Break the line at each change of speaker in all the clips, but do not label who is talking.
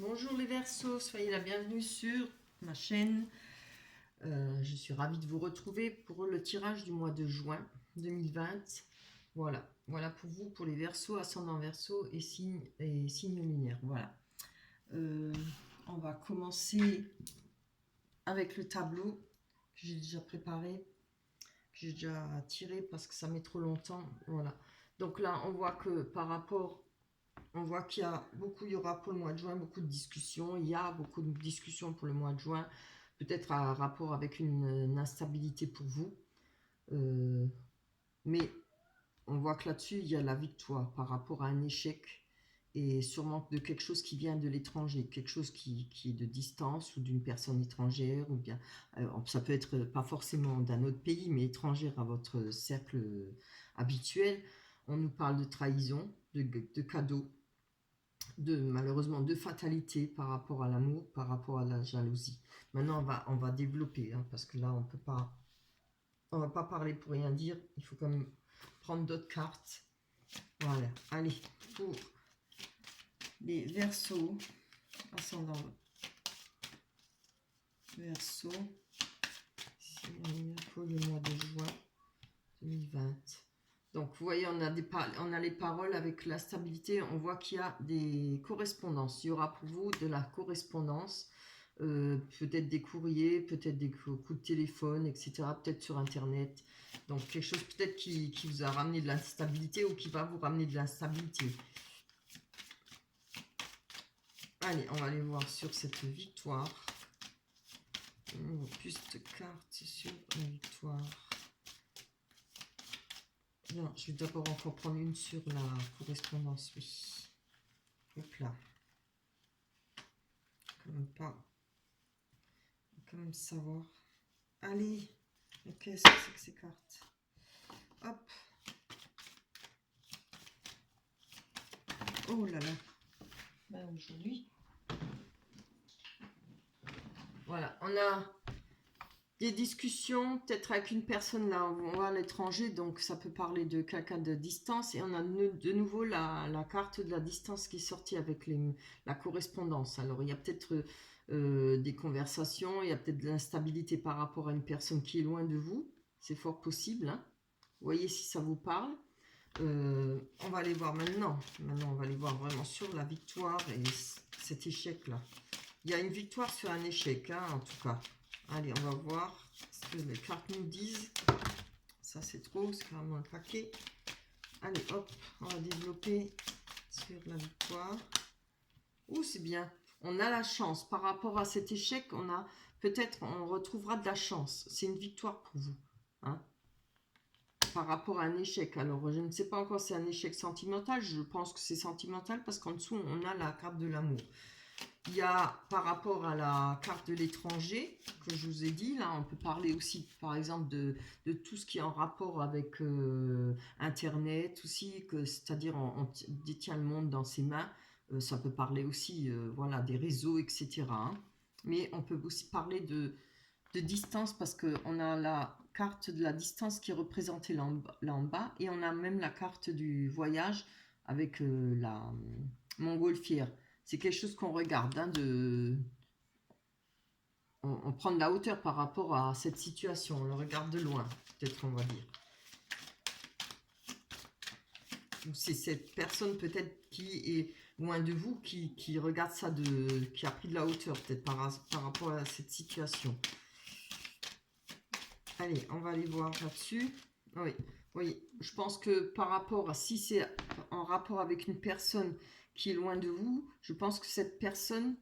Bonjour les Verseaux, soyez la bienvenue sur ma chaîne. Je suis ravie de vous retrouver pour le tirage du mois de juin 2020. Voilà pour vous, pour les Verseaux, ascendant Verseau et signes lunaires. Voilà. On va commencer avec le tableau que j'ai déjà préparé, que j'ai déjà tiré parce que ça met trop longtemps. Voilà. Donc là, on voit que par rapport... On voit qu'il y aura pour le mois de juin beaucoup de discussions. Il y a beaucoup de discussions pour le mois de juin, peut-être à rapport avec une instabilité pour vous. Mais on voit que là-dessus, il y a la victoire par rapport à un échec et sûrement de quelque chose qui vient de l'étranger, quelque chose qui est de distance ou d'une personne étrangère, ou bien ça peut être pas forcément d'un autre pays, mais étrangère à votre cercle habituel. On nous parle de trahison, de cadeaux, malheureusement de fatalité par rapport à l'amour, par rapport à la jalousie. Maintenant, on va développer, hein, parce que là, on va pas parler pour rien dire. Il faut quand même prendre d'autres cartes. Voilà. Allez, pour les Verseaux, ascendant Verseau, pour le mois de juin 2020. Donc, vous voyez, on a les paroles avec la stabilité. On voit qu'il y a des correspondances. Il y aura pour vous de la correspondance, peut-être des courriers, peut-être des coups de téléphone, etc. Peut-être sur Internet. Donc, quelque chose peut-être qui vous a ramené de l'instabilité ou qui va vous ramener de l'instabilité. Allez, on va aller voir sur cette victoire. Plus de cartes sur la victoire. Non, je vais d'abord encore prendre une sur la correspondance, oui. Hop là. Quand même pas. Quand même savoir. Allez. Qu'est-ce que c'est que ces cartes? Hop. Oh là là. Ben aujourd'hui. Voilà, on a des discussions, peut-être avec une personne là, on va à l'étranger, donc ça peut parler de quelqu'un de distance. Et on a de nouveau la carte de la distance qui est sortie avec la correspondance. Alors il y a peut-être des conversations, il y a peut-être de l'instabilité par rapport à une personne qui est loin de vous. C'est fort possible. Hein. Vous voyez si ça vous parle. On va aller voir maintenant. Maintenant, on va aller voir vraiment sur la victoire et cet échec-là. Il y a une victoire sur un échec, hein, en tout cas. Allez, on va voir ce que les cartes nous disent. Ça, c'est trop, c'est carrément un paquet. Allez, hop, on va développer sur la victoire. Oh, c'est bien. On a la chance. Par rapport à cet échec, on retrouvera de la chance. C'est une victoire pour vous. Hein, par rapport à un échec. Alors, je ne sais pas encore si c'est un échec sentimental. Je pense que c'est sentimental parce qu'en dessous, on a la carte de l'amour. Il y a par rapport à la carte de l'étranger que je vous ai dit, là on peut parler aussi par exemple de tout ce qui est en rapport avec Internet aussi, c'est-à-dire on détient le monde dans ses mains, ça peut parler aussi voilà, des réseaux, etc. Hein. Mais on peut aussi parler de distance parce qu'on a la carte de la distance qui est représentée là en bas et on a même la carte du voyage avec la montgolfière. C'est quelque chose qu'on regarde, hein, on prend de la hauteur par rapport à cette situation, on le regarde de loin, peut-être on va dire. C'est cette personne peut-être qui est loin de vous, qui regarde ça, qui a pris de la hauteur peut-être par rapport à cette situation. Allez, on va aller voir là-dessus. Oui, oui, je pense que par rapport à, si c'est en rapport avec une personne qui est loin de vous, je pense que cette personne,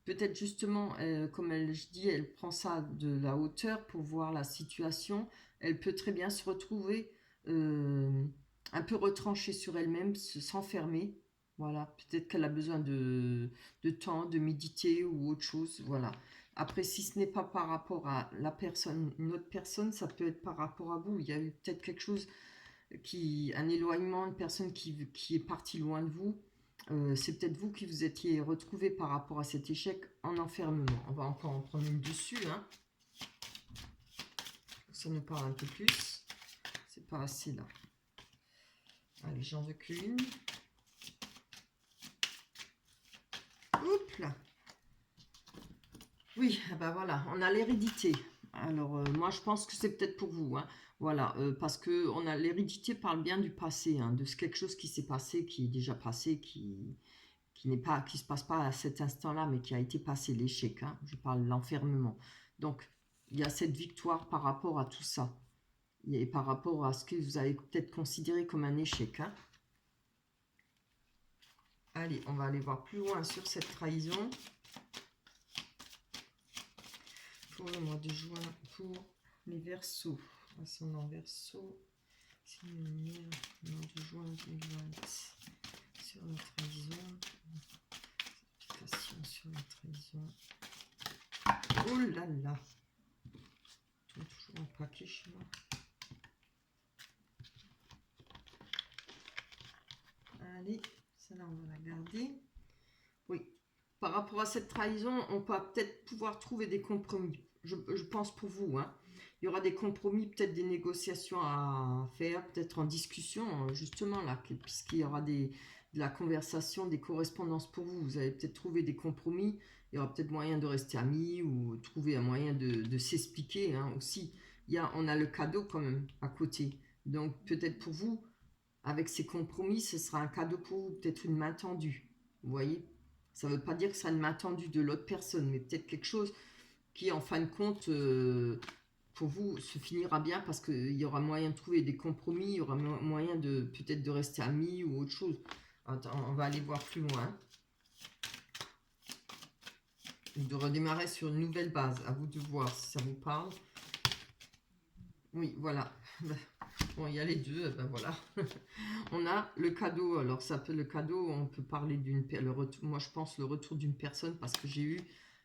peut-être justement, comme je dis, elle prend ça de la hauteur pour voir la situation. Elle peut très bien se retrouver un peu retranchée sur elle-même, s'enfermer. Voilà, peut-être qu'elle a besoin de temps, de méditer ou autre chose. Voilà. Après, si ce n'est pas par rapport à la personne, une autre personne, ça peut être par rapport à vous. Il y a eu peut-être quelque chose un éloignement, une personne qui est partie loin de vous. C'est peut-être vous qui vous étiez retrouvé par rapport à cet échec en enfermement. On va encore en prendre une dessus. Hein. Ça nous parle un peu plus. C'est pas assez là. Allez, j'en veux qu'une. Oups là. Oui, ah ben voilà, on a l'hérédité. Alors, moi, je pense que c'est peut-être pour vous. Hein. Voilà, parce que on a l'hérédité parle bien du passé, hein, de quelque chose qui s'est passé, qui est déjà passé, qui n'est pas, qui se passe pas à cet instant-là, mais qui a été passé, l'échec. Hein. Je parle de l'enfermement. Donc, il y a cette victoire par rapport à tout ça. Et par rapport à ce que vous avez peut-être considéré comme un échec. Hein. Allez, on va aller voir plus loin sur cette trahison. Pour le mois de juin, pour les Verseaux. Ascendant Verseau. C'est le mois de juin 2020. Sur la trahison. Application sur la trahison. Oh là là. Toujours un paquet chez moi. Allez, celle-là on va la garder. Oui, par rapport à cette trahison, on peut peut-être pouvoir trouver des compromis. Je pense pour vous, hein. Il y aura des compromis, peut-être des négociations à faire, peut-être en discussion, justement, là, puisqu'il y aura de la conversation, des correspondances pour vous. Vous allez peut-être trouver des compromis. Il y aura peut-être moyen de rester amis ou trouver un moyen de s'expliquer, hein, aussi. On a le cadeau quand même à côté. Donc, peut-être pour vous, avec ces compromis, ce sera un cadeau pour vous, peut-être une main tendue. Vous voyez? Ça ne veut pas dire que ce sera une main tendue de l'autre personne, mais peut-être quelque chose qui, en fin de compte, pour vous, se finira bien parce qu'il y aura moyen de trouver des compromis, il y aura moyen de peut-être de rester amis ou autre chose. Attends, on va aller voir plus loin. De redémarrer sur une nouvelle base. À vous de voir si ça vous parle. Oui, voilà. Bon, il y a les deux, ben voilà. On a le cadeau. Alors, ça peut le cadeau, on peut parler moi, je pense le retour d'une personne parce que j'ai eu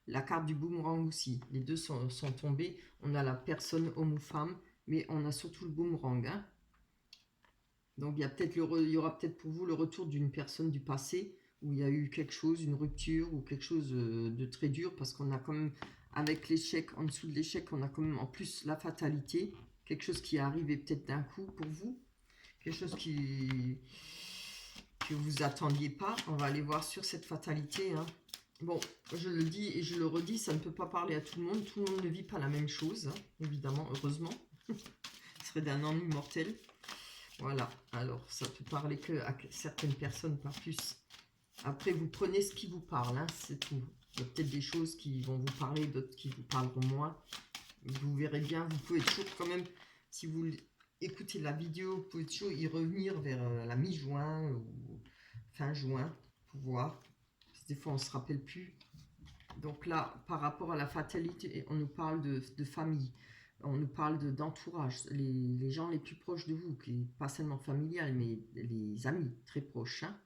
la carte du boomerang aussi. Les deux sont tombés. On a la personne homme ou femme, mais on a surtout le boomerang. Hein. Donc, il y aura peut-être pour vous le retour d'une personne du passé où il y a eu quelque chose, une rupture ou quelque chose de très dur parce qu'on a quand même, avec l'échec, en dessous de l'échec, on a quand même en plus la fatalité. Quelque chose qui est arrivé peut-être d'un coup pour vous. Quelque chose que vous attendiez pas. On va aller voir sur cette fatalité. Hein. Bon, je le dis et je le redis, ça ne peut pas parler à tout le monde. Tout le monde ne vit pas la même chose, hein, évidemment, heureusement. Ce serait d'un ennui mortel. Voilà, alors ça peut parler que à certaines personnes, pas plus. Après, vous prenez ce qui vous parle, hein, c'est tout. Il y a peut-être des choses qui vont vous parler, d'autres qui vous parleront moins. Vous verrez bien, vous pouvez toujours quand même, si vous écoutez la vidéo, vous pouvez toujours y revenir vers la mi-juin ou fin juin pour voir. Parce que des fois, on ne se rappelle plus. Donc là, par rapport à la fatalité, on nous parle de famille. On nous parle d'entourage, les gens les plus proches de vous, qui pas seulement familial, mais les amis très proches. Hein.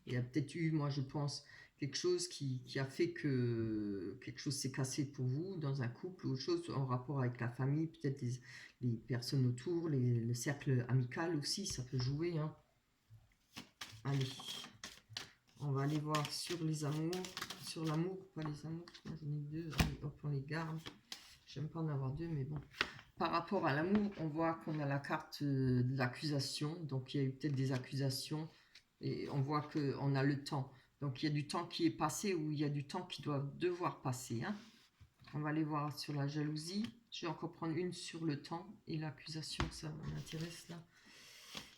Il y a peut-être eu, moi je pense, quelque chose qui a fait que quelque chose s'est cassé pour vous dans un couple ou autre chose en rapport avec la famille, peut-être les personnes autour, le cercle amical aussi, ça peut jouer. Hein. Allez, on va aller voir sur les amours, sur l'amour, pas les amours, moi j'en ai deux, allez, hop, on les garde. J'aime pas en avoir deux, mais bon. Par rapport à l'amour, on voit qu'on a la carte de l'accusation. Donc, il y a eu peut-être des accusations. Et on voit qu'on a le temps. Donc, il y a du temps qui est passé ou il y a du temps qui doit devoir passer. Hein. On va aller voir sur la jalousie. Je vais encore prendre une sur le temps. Et l'accusation, ça m'intéresse là.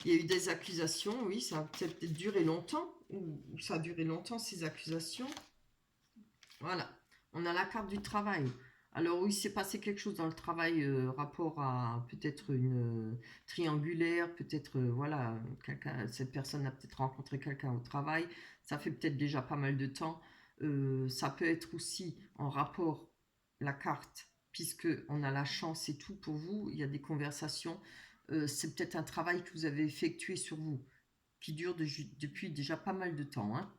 Il y a eu des accusations, oui. Ça a peut-être duré longtemps. Ou ça a duré longtemps, ces accusations. Voilà. On a la carte du travail. Alors oui, il s'est passé quelque chose dans le travail, rapport à peut-être une triangulaire, peut-être, voilà, cette personne a peut-être rencontré quelqu'un au travail, ça fait peut-être déjà pas mal de temps. Ça peut être aussi en rapport, la carte, puisque on a la chance et tout pour vous, il y a des conversations, c'est peut-être un travail que vous avez effectué sur vous, qui dure depuis déjà pas mal de temps, hein,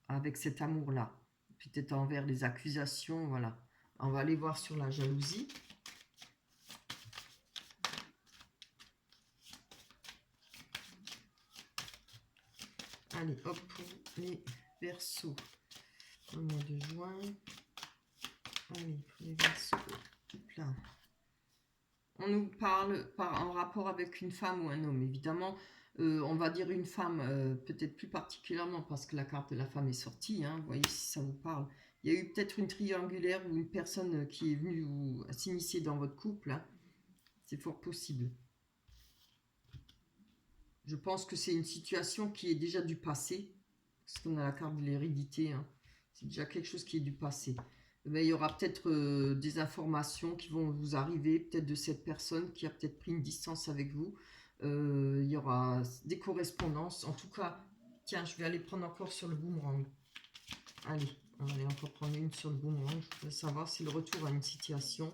avec cet amour-là, peut-être envers les accusations, voilà. On va aller voir sur la jalousie. Allez, hop, pour les Verseaux. Au mois de juin. Allez, pour les Verseaux. Hop là. On nous parle en rapport avec une femme ou un homme, évidemment. On va dire une femme, peut-être plus particulièrement parce que la carte de la femme est sortie, hein, vous voyez si ça vous parle. Il y a eu peut-être une triangulaire ou une personne qui est venue s'initier dans votre couple, hein. C'est fort possible. Je pense que c'est une situation qui est déjà du passé, parce qu'on a la carte de l'hérédité, hein. C'est déjà quelque chose qui est du passé. Mais il y aura peut-être des informations qui vont vous arriver, peut-être de cette personne qui a peut-être pris une distance avec vous. Il y aura des correspondances. En tout cas, tiens, je vais aller prendre encore sur le boomerang. Allez, on va aller encore prendre une sur le boomerang. Je veux savoir si le retour à une situation,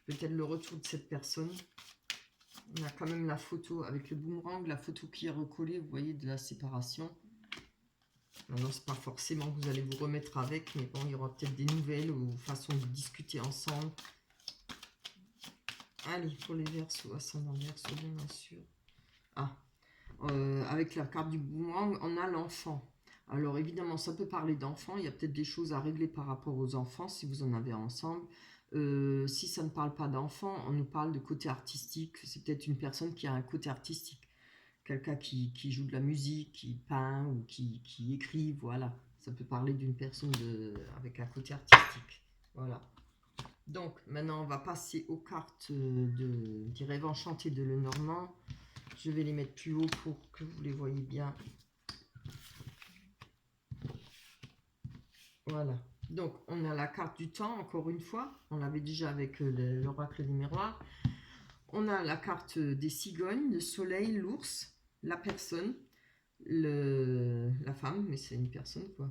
peut-être le retour de cette personne. On a quand même la photo avec le boomerang, la photo qui est recollée, vous voyez, de la séparation. Alors, c'est pas forcément que vous allez vous remettre avec, mais bon, il y aura peut-être des nouvelles ou façon de discuter ensemble. Allez, pour les Verseaux, ascendant Verseau, bien sûr. Ah, avec la carte du boomerang, on a l'enfant. Alors, évidemment, ça peut parler d'enfants. Il y a peut-être des choses à régler par rapport aux enfants, si vous en avez ensemble. Si ça ne parle pas d'enfants, on nous parle de côté artistique. C'est peut-être une personne qui a un côté artistique. Quelqu'un qui joue de la musique, qui peint ou qui écrit, voilà. Ça peut parler d'une personne avec un côté artistique. Voilà. Donc, maintenant, on va passer aux cartes des rêves enchantés de Lenormand. Je vais les mettre plus haut pour que vous les voyez bien. Voilà. Donc, on a la carte du temps, encore une fois. On l'avait déjà avec l'oracle des miroirs. On a la carte des cigognes, le soleil, l'ours, la personne, la femme, mais c'est une personne, quoi,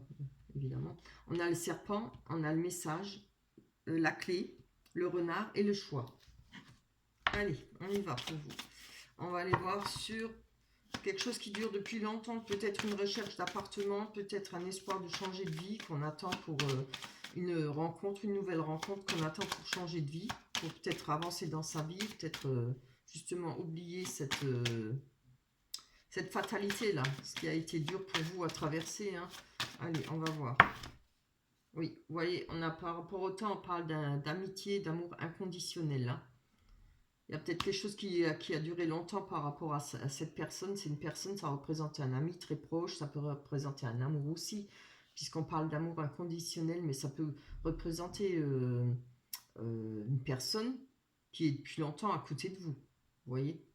évidemment. On a le serpent, on a le message, la clé, le renard et le choix. Allez, on y va pour vous. On va aller voir sur quelque chose qui dure depuis longtemps, peut-être une recherche d'appartement, peut-être un espoir de changer de vie qu'on attend pour une rencontre, une nouvelle rencontre qu'on attend pour changer de vie, pour peut-être avancer dans sa vie, peut-être justement oublier cette fatalité-là, ce qui a été dur pour vous à traverser, hein. Allez, on va voir. Oui, vous voyez, on a par rapport au temps, on parle d'amitié, d'amour inconditionnel, là. Il y a peut-être quelque chose qui a duré longtemps par rapport à cette personne. C'est une personne, ça représente un ami très proche, ça peut représenter un amour aussi, puisqu'on parle d'amour inconditionnel, mais ça peut représenter une personne qui est depuis longtemps à côté de vous. Vous voyez?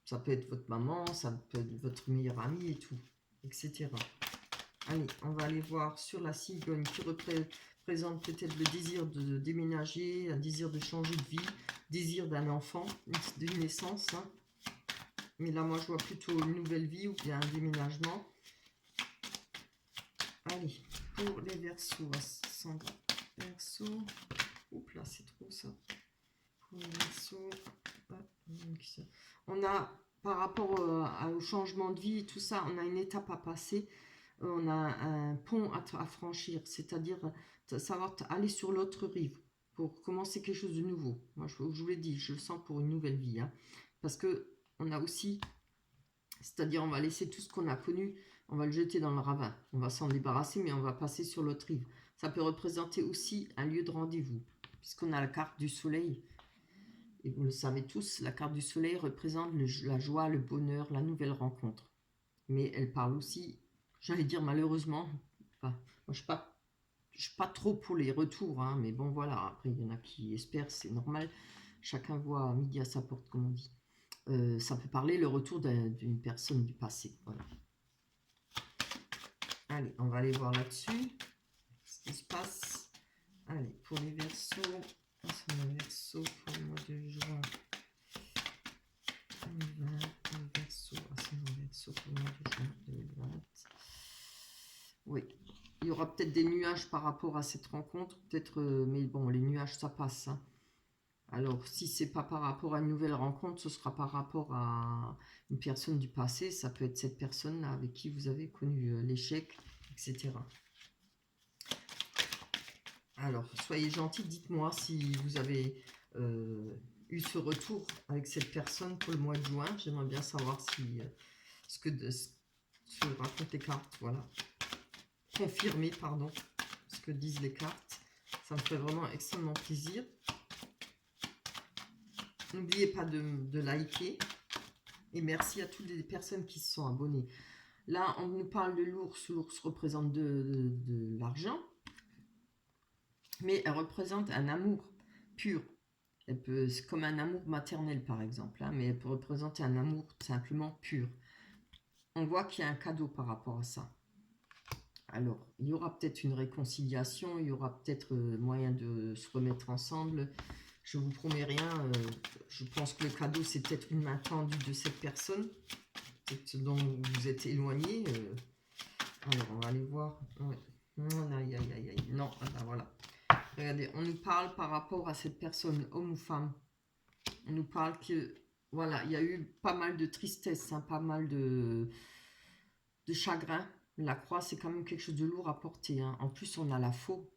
Ça peut être votre maman, ça peut être votre meilleur ami et tout, etc. Allez, on va aller voir sur la cigogne qui représente peut-être le désir de déménager, un désir de changer de vie, désir d'un enfant, d'une naissance, hein. Mais là, moi, je vois plutôt une nouvelle vie ou bien un déménagement. Allez, pour les Verseaux, ascendant Verseau. Oups, là, c'est trop ça. Pour les Verseaux, on a, par rapport au changement de vie et tout ça, on a une étape à passer. On a un pont à franchir, c'est-à-dire savoir aller sur l'autre rive pour commencer quelque chose de nouveau. Moi, je vous l'ai dit, je le sens pour une nouvelle vie, hein. Parce que on a aussi, c'est-à-dire on va laisser tout ce qu'on a connu, on va le jeter dans le ravin. On va s'en débarrasser, mais on va passer sur l'autre rive. Ça peut représenter aussi un lieu de rendez-vous, puisqu'on a la carte du soleil. Et vous le savez tous, la carte du soleil représente la joie, le bonheur, la nouvelle rencontre. Mais elle parle aussi, j'allais dire malheureusement, enfin, moi je suis pas trop pour les retours, hein, mais bon voilà, après il y en a qui espèrent, c'est normal, chacun voit midi à sa porte, comme on dit. Ça peut parler le retour d'une personne du passé, voilà. Allez, on va aller voir là-dessus, ce qui se passe. Allez, pour les Verseaux, Verseau pour le mois de juin. Verseau pour le mois de juin 2020. Oui, il y aura peut-être des nuages par rapport à cette rencontre, peut-être, mais bon, les nuages, ça passe, hein. Alors, si c'est pas par rapport à une nouvelle rencontre, ce sera par rapport à une personne du passé. Ça peut être cette personne-là avec qui vous avez connu l'échec, etc. Alors, soyez gentils, dites-moi si vous avez eu ce retour avec cette personne pour le mois de juin. J'aimerais bien savoir si ce que racontent les cartes, voilà. Confirmer, pardon, ce que disent les cartes. Ça me ferait vraiment extrêmement plaisir. N'oubliez pas de liker Et merci à toutes les personnes qui se sont abonnées. Là, on nous parle de l'ours. L'ours représente de l'argent, mais elle représente un amour pur. C'est comme un amour maternel, par exemple, hein, mais elle peut représenter un amour simplement pur. On voit qu'il y a un cadeau par rapport à ça. Alors, il y aura peut-être une réconciliation, il y aura peut-être moyen de se remettre ensemble. Je vous promets rien. Je pense que le cadeau, c'est peut-être une main tendue de cette personne, peut-être dont vous êtes éloigné. Alors, on va aller voir. Ouais. Aïe, aïe, aïe, aïe. Non, ah ben voilà. Regardez, on nous parle par rapport à cette personne, homme ou femme. On nous parle que, voilà, il y a eu pas mal de tristesse, hein, pas mal de chagrin. La croix, c'est quand même quelque chose de lourd à porter, hein. En plus, on a la faux,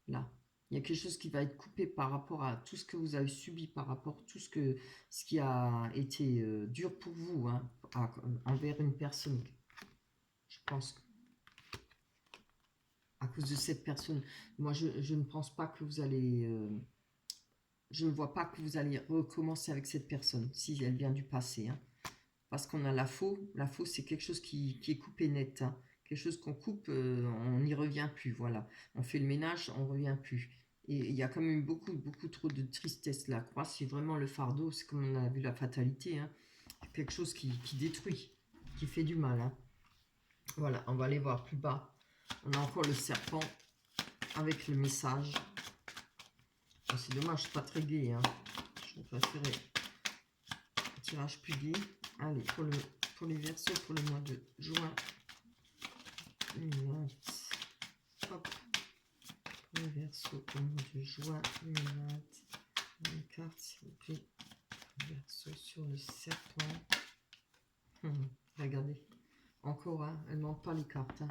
là. Il y a quelque chose qui va être coupé par rapport à tout ce que vous avez subi, par rapport à tout ce qui a été dur pour vous, hein, envers une personne. Je pense à cause de cette personne. Moi, je ne pense pas que vous allez... je ne vois pas que vous allez recommencer avec cette personne, si elle vient du passé, hein. Parce qu'on a la faux. La faux, c'est quelque chose qui est coupé net, hein. Quelque chose qu'on coupe, on n'y revient plus, voilà. On fait le ménage, on ne revient plus. Et il y a quand même beaucoup, beaucoup trop de tristesse. La croix, c'est vraiment le fardeau, c'est comme on a vu la fatalité, hein. Quelque chose qui détruit, qui fait du mal, hein. Voilà, on va aller voir plus bas. On a encore le serpent avec le message. Oh, c'est dommage, c'est pas très gai, hein. Je préférais un tirage plus gai. Allez, pour les Verseaux, pour le mois de juin. Hop. Pour les Verseaux, pour le mois de juin 2020. Une carte, s'il vous plaît. Verseau sur le serpent. Regardez. Encore, hein, elle ne manque pas les cartes, hein.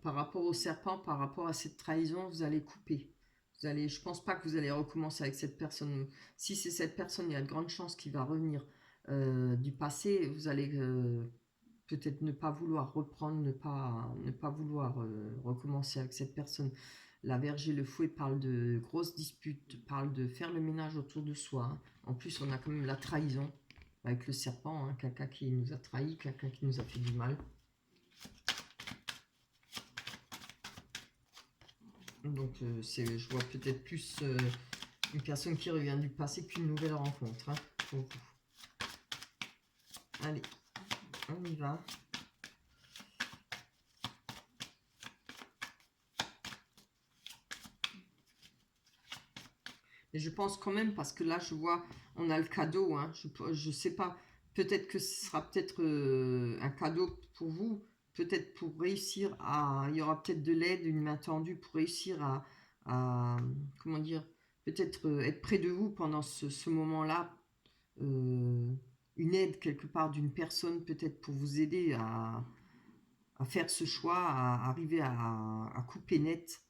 Par rapport au serpent, par rapport à cette trahison, vous allez couper. Je ne pense pas que vous allez recommencer avec cette personne. Si c'est cette personne, il y a de grandes chances qu'il va revenir du passé. Vous allez peut-être ne pas vouloir reprendre, ne pas vouloir recommencer avec cette personne. La Vierge et le Fouet parlent de grosses disputes, parlent de faire le ménage autour de soi, hein. En plus, on a quand même la trahison avec le serpent, hein, quelqu'un qui nous a trahi, quelqu'un qui nous a fait du mal. Donc, je vois peut-être plus une personne qui revient du passé qu'une nouvelle rencontre, hein, pour vous. Allez, on y va. Et je pense quand même, parce que là, je vois, on a le cadeau, hein, je sais pas, peut-être que ce sera peut-être un cadeau pour vous, peut-être pour réussir à... Il y aura peut-être de l'aide, une main tendue pour réussir comment dire, peut-être être près de vous pendant ce moment-là, une aide quelque part d'une personne, peut-être pour vous aider à faire ce choix, à arriver à couper net.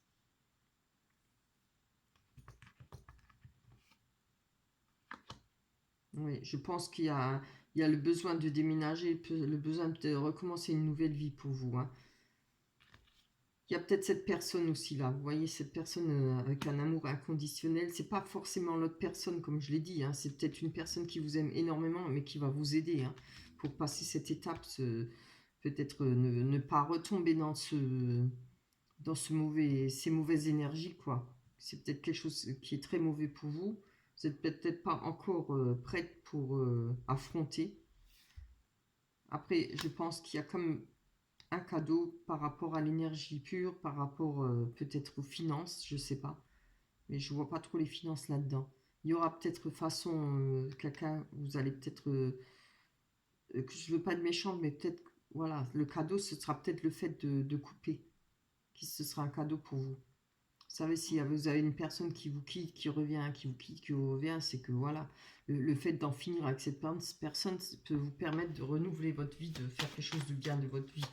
Oui, je pense qu'il y a le besoin de déménager, le besoin de recommencer une nouvelle vie pour vous, hein. Il y a peut-être cette personne aussi là, vous voyez, cette personne avec un amour inconditionnel. C'est pas forcément l'autre personne, comme je l'ai dit, hein. C'est peut-être une personne qui vous aime énormément, mais qui va vous aider, hein, pour passer cette étape, peut-être ne pas retomber dans ces mauvaises énergies, quoi. C'est peut-être quelque chose qui est très mauvais pour vous. Vous n'êtes peut-être pas encore prête pour affronter. Après, je pense qu'il y a comme un cadeau par rapport à l'énergie pure, par rapport peut-être aux finances, je sais pas. Mais je vois pas trop les finances là-dedans. Il y aura peut-être façon quelqu'un, vous allez peut-être, je veux pas être méchante, mais peut-être, voilà, le cadeau, ce sera peut-être le fait de couper, qui ce sera un cadeau pour vous. Vous savez, si vous avez une personne qui vous quitte, qui revient, qui vous quitte, qui vous revient, c'est que voilà, le fait d'en finir avec cette personne peut vous permettre de renouveler votre vie, de faire quelque chose de bien de votre vie.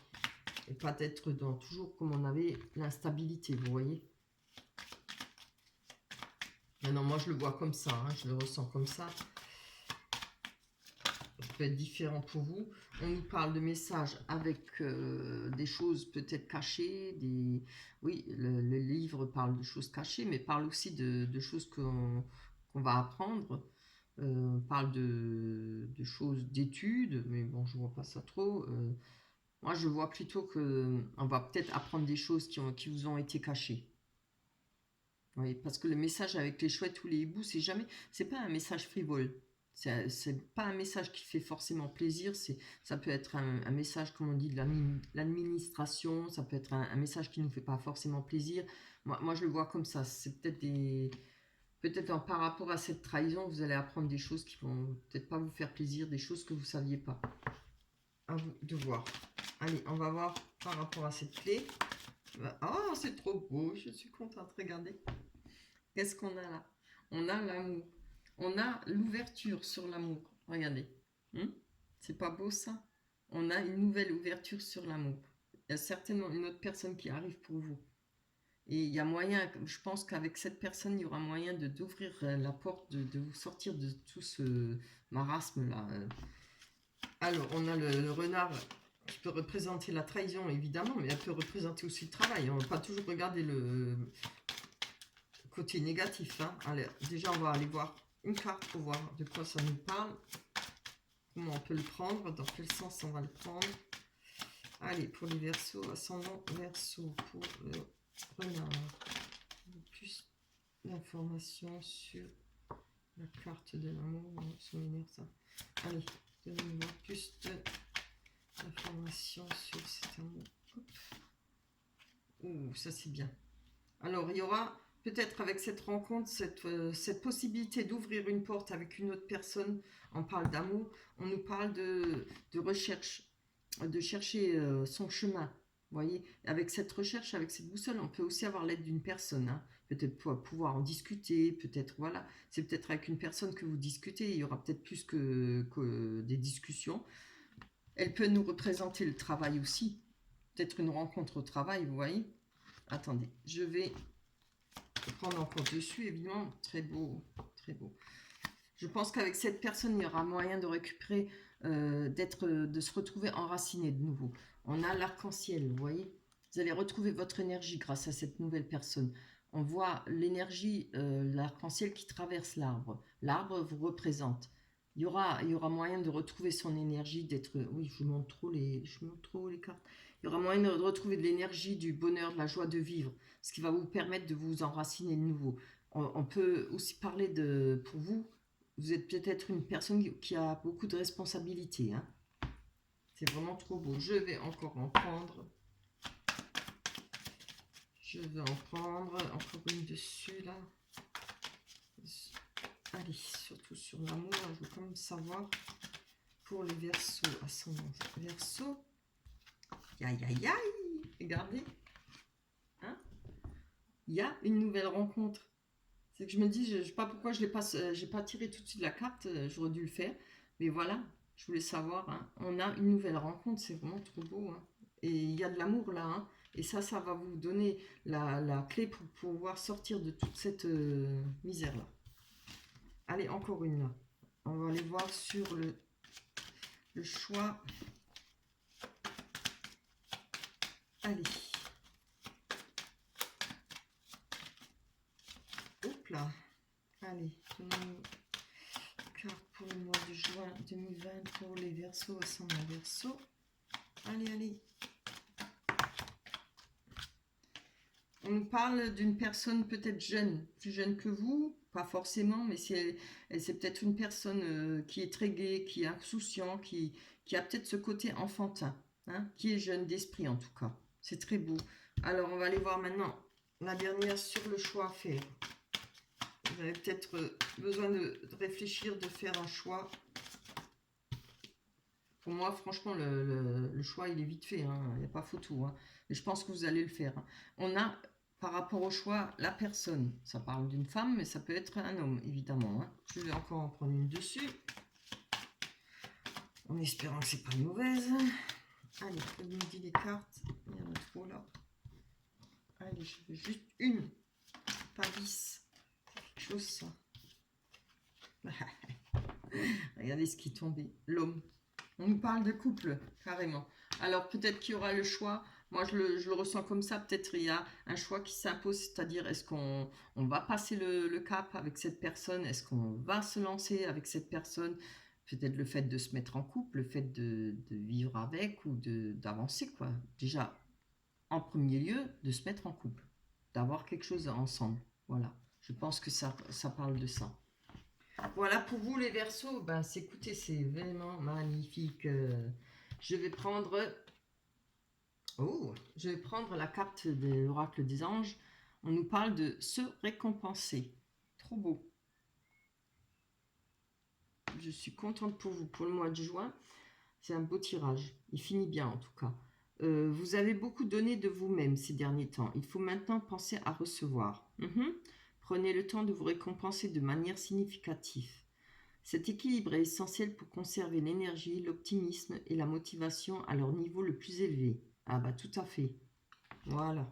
Et pas d'être dans toujours comme on avait l'instabilité, vous voyez. Maintenant, moi, je le vois comme ça, hein, je le ressens comme ça. Ça peut être différent pour vous. On nous parle de messages avec des choses peut-être cachées. Oui, le livre parle de choses cachées, mais parle aussi de choses qu'on va apprendre. On parle de choses, d'études, mais bon, je vois pas ça trop. Moi, je vois plutôt que on va peut-être apprendre des choses qui vous ont été cachées. Oui, parce que le message avec les chouettes ou les hiboux, c'est pas un message frivole. C'est pas un message qui fait forcément plaisir. Ça peut être un message, comme on dit, de l'administration. Ça peut être un message qui nous fait pas forcément plaisir. Moi, je le vois comme ça. C'est peut-être par rapport à cette trahison, vous allez apprendre des choses qui vont peut-être pas vous faire plaisir, des choses que vous saviez pas. À vous de voir. Allez, on va voir par rapport à cette clé. Oh, c'est trop beau. Je suis contente. Regardez. Qu'est-ce qu'on a là? On a l'amour. On a l'ouverture sur l'amour. Regardez. C'est pas beau ça? On a une nouvelle ouverture sur l'amour. Il y a certainement une autre personne qui arrive pour vous. Et il y a moyen, je pense qu'avec cette personne, il y aura moyen d'ouvrir la porte, de vous sortir de tout ce marasme là. Alors, on a le renard qui peut représenter la trahison, évidemment, mais elle peut représenter aussi le travail. On ne va pas toujours regarder le côté négatif. Allez, déjà, on va aller voir une carte pour voir de quoi ça nous parle. Comment on peut le prendre, dans quel sens on va le prendre. Allez, pour les Verseaux, ascendant Verseau, pour le renard. Plus d'informations sur la carte de l'amour. Ça. Allez, donnez-moi plus d'informations sur cet amour. Ouh, ça c'est bien. Alors, il y aura peut-être avec cette rencontre, cette possibilité d'ouvrir une porte avec une autre personne. On parle d'amour, on nous parle de recherche, de chercher son chemin. Vous voyez, avec cette recherche, avec cette boussole, on peut aussi avoir l'aide d'une personne. Peut-être pouvoir en discuter, peut-être, voilà. C'est peut-être avec une personne que vous discutez, il y aura peut-être plus que des discussions. Elle peut nous représenter le travail aussi. Peut-être une rencontre au travail, vous voyez. Attendez, je vais prendre encore dessus, évidemment. Très beau, très beau. Je pense qu'avec cette personne, il y aura moyen de récupérer, de se retrouver enraciné de nouveau. On a l'arc-en-ciel, vous voyez. Vous allez retrouver votre énergie grâce à cette nouvelle personne. On voit l'énergie, l'arc-en-ciel qui traverse l'arbre. L'arbre vous représente. Il y aura moyen de retrouver son énergie, d'être... Oui, je montre trop les cartes. Il y aura moyen de retrouver de l'énergie, du bonheur, de la joie de vivre, ce qui va vous permettre de vous enraciner de nouveau. On peut aussi parler de... Pour vous, vous êtes peut-être une personne qui a beaucoup de responsabilités. C'est vraiment trop beau. Je vais encore en prendre. Je vais en prendre encore une dessus, là. Allez, surtout sur l'amour, je veux quand même savoir pour les Verseaux, ascendant Verseau. Aïe, aïe, aïe. Regardez. Il y a une nouvelle rencontre. C'est que je me dis, je ne sais pas pourquoi je n'ai pas tiré tout de suite la carte, j'aurais dû le faire. Mais voilà, je voulais savoir. On a une nouvelle rencontre, c'est vraiment trop beau. Et il y a de l'amour là. Et ça va vous donner la clé pour pouvoir sortir de toute cette misère-là. Allez, encore une là. On va aller voir sur le choix. Allez. Hop là. Allez, donnez-nous carte pour le mois de juin 2020 pour les Verseaux, ascendant Verseau. Allez, allez. On nous parle d'une personne peut-être jeune, plus jeune que vous, pas forcément, mais c'est peut-être une personne qui est très gaie, qui est insouciant, qui a peut-être ce côté enfantin, qui est jeune d'esprit en tout cas. C'est très beau. Alors, on va aller voir maintenant la dernière sur le choix à faire. Vous avez peut-être besoin de réfléchir, de faire un choix. Pour moi, franchement, le choix, il est vite fait. Il n'y a pas photo. Mais je pense que vous allez le faire. On a, par rapport au choix, la personne. Ça parle d'une femme, mais ça peut être un homme, évidemment. Je vais encore en prendre une dessus. En espérant que c'est pas une mauvaise. Allez, je me dis les cartes. Il y en a trop là. Allez, je veux juste une. Pas 10. Quelque chose, ça. Regardez ce qui est tombé. L'homme. On nous parle de couple, carrément. Alors, peut-être qu'il y aura le choix Moi, je le ressens comme ça. Peut-être il y a un choix qui s'impose, c'est-à-dire est-ce qu'on va passer le cap avec cette personne? Est-ce qu'on va se lancer avec cette personne? Peut-être le fait de se mettre en couple, le fait de vivre avec ou d'avancer, quoi. Déjà, en premier lieu, de se mettre en couple, d'avoir quelque chose ensemble. Voilà. Je pense que ça parle de ça. Voilà pour vous les Verseaux. Ben, écoutez, c'est vraiment magnifique. Je vais prendre je vais prendre la carte de l'oracle des anges. On nous parle de se récompenser. Trop beau. Je suis contente pour vous pour le mois de juin. C'est un beau tirage. Il finit bien en tout cas. Vous avez beaucoup donné de vous-même ces derniers temps. Il faut maintenant penser à recevoir. Prenez le temps de vous récompenser de manière significative. Cet équilibre est essentiel pour conserver l'énergie, l'optimisme et la motivation à leur niveau le plus élevé. Ah bah tout à fait. Voilà.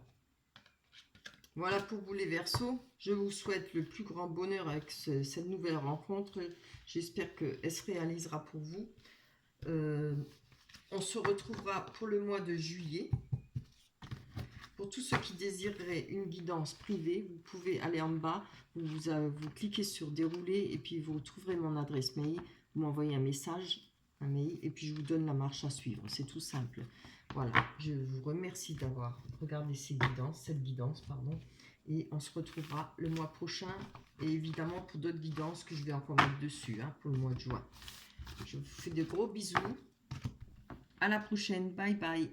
Voilà pour vous les Verseaux. Je vous souhaite le plus grand bonheur avec cette nouvelle rencontre. J'espère qu'elle se réalisera pour vous. On se retrouvera pour le mois de juillet. Pour tous ceux qui désireraient une guidance privée, vous pouvez aller en bas, vous cliquez sur dérouler et puis vous trouverez mon adresse mail. Vous m'envoyez un message, un mail, et puis je vous donne la marche à suivre. C'est tout simple. Voilà, je vous remercie d'avoir regardé cette guidance, pardon. Et on se retrouvera le mois prochain. Et évidemment pour d'autres guidances que je vais encore mettre dessus pour le mois de juin. Je vous fais de gros bisous. À la prochaine. Bye bye.